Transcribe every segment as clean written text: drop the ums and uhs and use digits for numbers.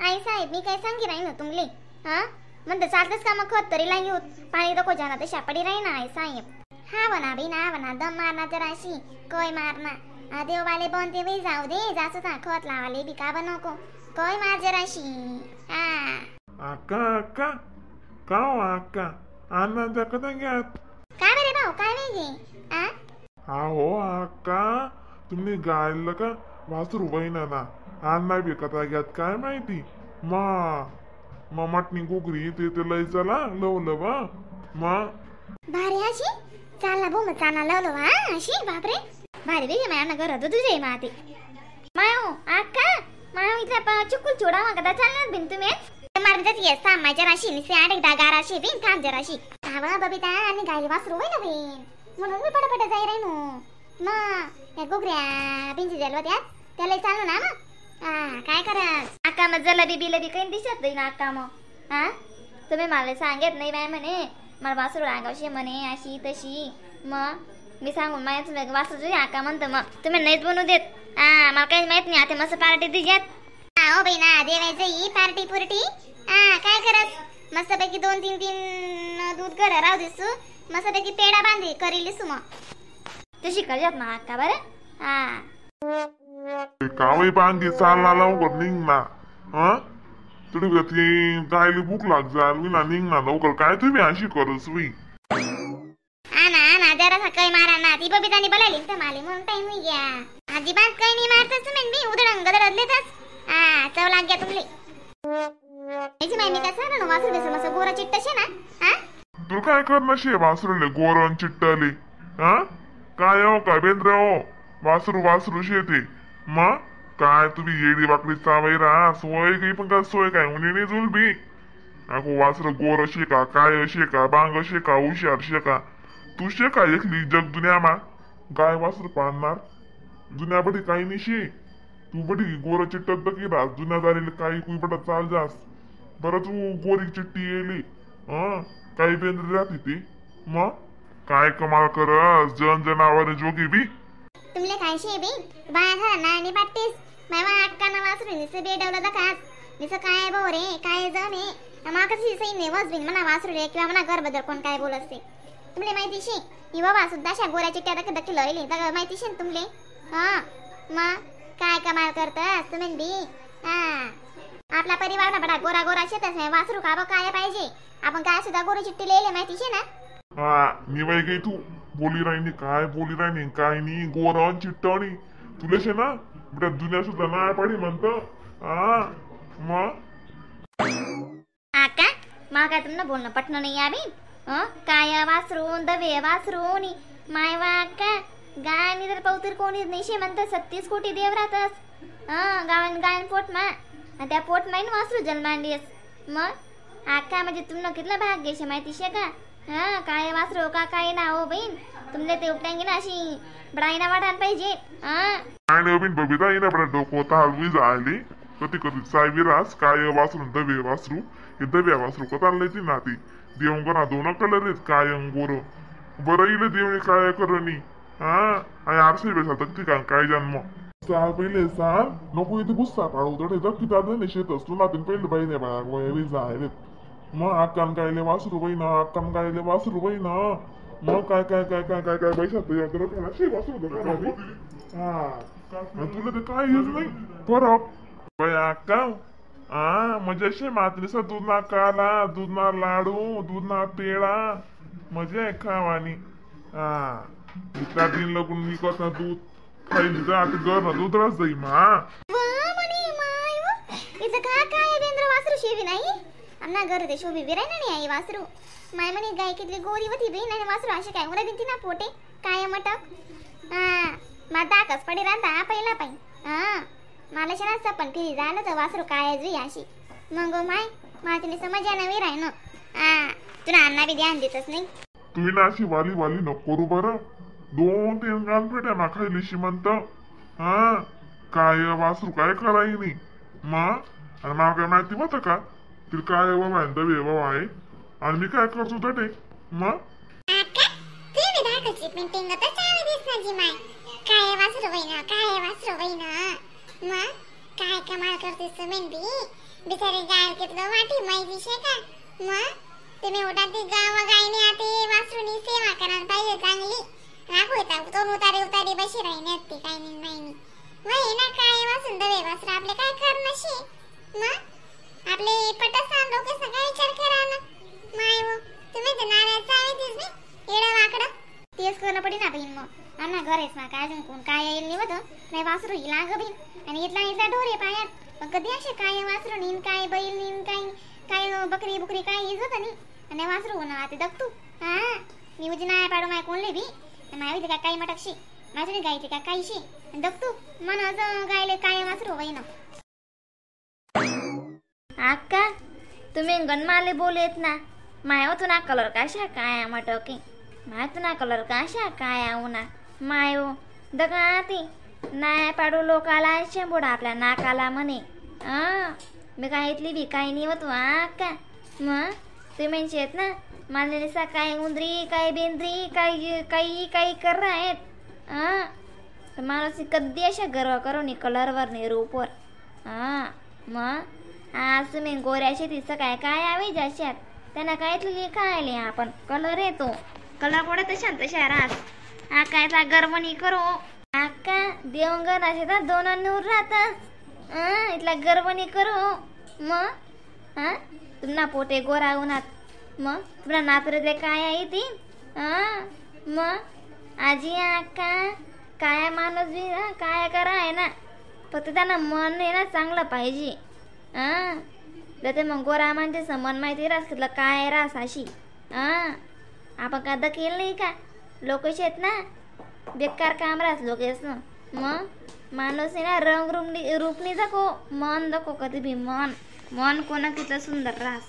आई साहेब मी काय सांगी राही ना तुमले हा म्हणते चालतच का मग खत तरी लागी होत पाणी तो जाना तर शापडी राही ना आई साहेब हा बना बी ना बना दम मारना जराशी कोई मारना देववाले बनते वही जाऊ दे जासो ता खत लावाले बी का बनको कोई मार जराशी अक्का अक्का का हो अक्का आनंद कथा घ्या काय बरे भाऊ काय वेगे हा हो अक्का तुम्ही गायला का वासरू वहिना ना अण्णा बी कथा घ्यात काय माहिती मा मटणी गोगरी ते लय चला लवलं वा मा भारी अशी चालला भो मग चालला लवलो हा अशी बापरे भारी वेगे माझ्या घरात तुझे माती मायो अक्का मायो इथला चुकुल छोडा मग कदा चालणार बिन तुम्ही मारतात येस थांब जराशी निसे आठ एकदा गाराशी बिन थांब जराशी आवा बबिता आणि गायली वासरू होय ना बिन म्हणून मी पटापटा जाई राहिनो मग या गोगऱ्या बिंजी झालो त्याला चाललो ना मग काय करा अक्का मग जलबी बिलबी काही दिसत नाही ना अक्का मग तुम्ही मला सांगत नाही बाय म्हणे मला वासरू रागावशी म्हणे अशी तशी मग मी सांगून माझ्या तुला वासरू तुझी अक्का म्हणतो मग तुम्ही नाहीच बनवू देत मला काही माहित नाही आता मस्त पार्टी दिजात हो बाई ना देवायचं ही पार्टी पुरटी काय करत मस्तपैकी 2-3 दूध घर राहू दिसू मस्तपैकी पेडा बांधे करीलीस मग तशी करजात मग अक्का बरं कावई बांगी चालना लवकर निघना हा तुला ती गायली भूक लाग जा विना निघना लवकर काय तुम्ही अशी करस वी आना जरा सकाळी मारा ना ती बबितानी बोलायली तर माले म्हणून टाइम होई गया अजिबात काही नाही मारतस तुम्ही मी उधळंग गदडलेतस चव लाग गया तुमले याची माहिती काय सांग ना वासरू बेस मस्त गोरा चिट्टा शे ना तू काय करणार शे वासरूले गोरन चिट्टले हा काय हो काय बेंद्र हो वासरू शेते मग काय तुम्ही येडी वाकडी चावाई राहा सोय काही पण का सोय काय उन्ही जुलबी अगो वासर गोर असे का काय असे का बांग असे का हुशार शे का तू शे का एकली जग दुनिया मा गाय वासर पाळणार दुनिया बडी काही निशे तू बडी गोर चिट्टत बघी रास जुन्या झालेले काही कुई बटा चाल जास बरं तू गोरी चिट्टी येली काही बेंद्र राहते ती मग काय कमाल करस जनावर जोगी बी तुमले काय शे बी बाया झाला ना आणि बाटतेस मावा अक्का ना वासरू निसे बेडवलं दकास निसे काय बो रे काय जमे मा कशी सही ने वसबिन मना वासरू रे किंवा मना घर बदल कोण काय बोलत तुमले माहिती शे ही बाबा सुद्धा अशा गोऱ्या चिट्ट्या दखी लयले तर माहिती शे तुमले मग काय कमाल करतस तुम्ही बी आपला परिवार ना बडा गोरा गोरा शेतस नाही वासरू का काय पाहिजे आपण काय सुद्धा गोरी चिट्टी लिहिले माहिती शे ना निवाय गई तू बोली राहिनी काय बोली राहिनी काय नी गोरन चिट्टणी तुला शे ना बेटा दुनिया सुद्धा नाही पडी म्हणतो मग आका मा काय तुमनं बोलणं पटणं नाही आबी काय वासरून दवे वासरून माय वाका गायनी तर पौतर कोणी नाही शे म्हणतं 36 कोटी देव राहतस गायन पोट मा त्या पोट माईन वासरू जन्मांडीस मग आका म्हणजे तुमनं कितलं भाग्य शे माहिती शे का काय वासरू का काय ना हो बहीण तुमले ते उपटांगी ना अशी बडाईना वाटान पाहिजे काय नाही बिन बबिता येईना बडा डोको हलवी जायली कधी सायविरास काय वासरून दवे वासरू हे दव्या वासरू कथा लयती ना ती देवंगना दोन कलर आहेत काय अंगोर बरं इले देवणी काय करणी आणि आरसे बेसा तक्ती काय जन्म साल पहिले साल नको इथे गुस्सा पाडू तडे जक्की दादा शेत असतो ना तीन पहिले बाई नाही बाळा जायले मग अक्कान गायले वासरू बाई ना अक्कान गायले वासरू बाई ना मग काय काय काय काय काय काय पैशात तुला ते काय येत नाही फरक बाई अक्का म्हणजे शे मात्रेसा दूध ना काला दूध ना लाडू दूध ना पेळा मजा खावानी इतका दिन लगून विकत ना दूध खायली तर आता घर ना दूध रस जाई मा आमना घर ते शोभी विराय ना आई वासरू माय म्हणे गाय कितली गोरी होती बहीण आणि वासरू अशी काय उरा दिनती ना पोटे काय मटक मा दाकच पडी राहता पहिला पाई मला शना पण फिरी झालं तर वासरू काय जुई अशी मग माय मला तिने समजा ना विराय न तुला अण्णा बी ध्यान देतच नाही तुम्ही ना अशी वाली वाली नको करू बरं 2-3 गानपेट्या ना खायली श्रीमंत काय वासरू काय कराय नाही मग आणि मला काय माहिती होतं का तिला काय बाबा दवे बाबा आहे आणि मी काय करतो तटे मग काय कमाल करतेस मेंढी बिचारी गाय घेतलं वाटी माहिती शे का मग तुम्ही उठा ती गाव गायने आते वासरूनी सेवा करायला पाहिजे चांगली राख होता दोन उतारी बशी राहिने ती काय नाही वय ना काय वासून दवे वासर आपले काय करणं शे मग आपले पटसान लोक सगळा विचार करा ना माय वो तुम्ही तर नाराज आहे दिस एडा वाकडा तेच करणं पडी ना बहीण मग अन्ना घरेच ना काय अजून कोण काय येईल निवत नाही वासरू हिला ग बहीण आणि इथला ढोरे पायात मग कधी असे काय वासरू नीन काय बैल नीन काय बकरी बुकरी काय येत होतं नी आणि वासरू होणं आता दगतू हा मी उजी नाही पाडू माय कोणले बी माय का काही मटकशी माझी गायची का काहीशी दगतू मन असं गायले काय वासरू होई ना अक्का तुम्ही गणमाले बोलेत ना माय तू ना कलर काशा काय मटकी माय तू ना कलर काशा काय ना माय दगा ती नाही पाडू लोकाला शेंबोडा आपल्या नाकाला म्हणे मी काय इथली बी काही नाही होतो अक्का मग तुम्ही म्हणशेत ना मला निसा काय उंदरी काय बेंद्री काही कर आहेत माणूस कधी अशा गर्व करू नी कलरवर नाही रूपवर मग आज तुम्ही गोऱ्याशी तिचं काय आवे जाशात त्यांना काय खायले आपण कलर येतो कलर पडत तशा रास कायचा गर्व नाही करू आका देवंगर असे तर दोन नूर राहतात इथला गर्व नाही करू मग तुम्हाला पोटे गोरा उन्हात मग तुला नातरे काय आहे ती मग आजी आका काय माणूस बी ना काय करा आहे ना फक्त त्यांना मन आहे ना चांगलं पाहिजे ते मग गोरा म्हणजे मन माहिती रास तिथलं काय रास अशी आपण कदा केलं नाही का लोकश आहेत ना बेकार काम रास लोकेश ना मग माणूस आहे ना रंग रूपनी दाखो मन दाखो कधी बी मन कोणा किती सुंदर रास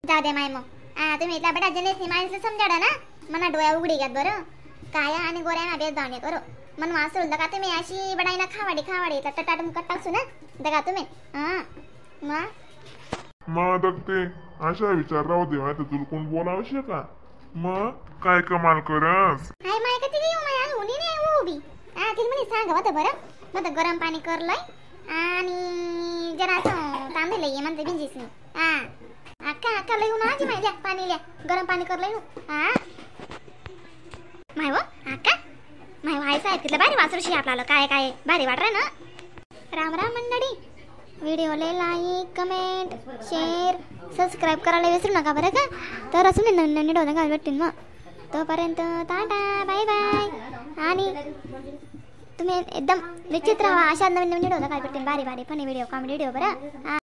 जाऊ दे माय मग तुम्ही इथला बेटा जनेसनी माणसं समजाडा ना मना डोळ्या उघडी घ्यात बरं काया आणि गोऱ्या ना बेस जाणे करो मन वासरू दका तुम्ही अशी बडाईना खावाडी टटाट मुकट टाकसू ना दका तुम्ही मग दगते अशा विचार राहू दे माहिती तुला कोण बोलावशे का मग काय कमाल करस हाय माय कधी देऊ माय उनी नाही उभी तिला म्हणे सांग होतं बरं मग गरम पाणी करलंय आणि जरा असं तांबे लई म्हणते बिंजीस अक्का लई ना आजी माय पाणी लिया गरम पाणी करलंय माय वो अक्का माय वाय साहेब तिथलं भारी वासरूशी आपल्याला काय भारी वाटलं ना राम राम मंडळी व्हिडिओला लाईक कमेंट शेअर सबस्क्राईब करायला विसरू नका बरं का तर असं नवीन नवीन व्हिडिओ घाल भेटतील मग तोपर्यंत टाटा बाय बाय आणि तुम्ही एकदम निश्चित राहा अशा नवीन नवीन व्हिडिओ घाल भेटतील भारी फनी व्हिडिओ कॉमेडी व्हिडिओ बरं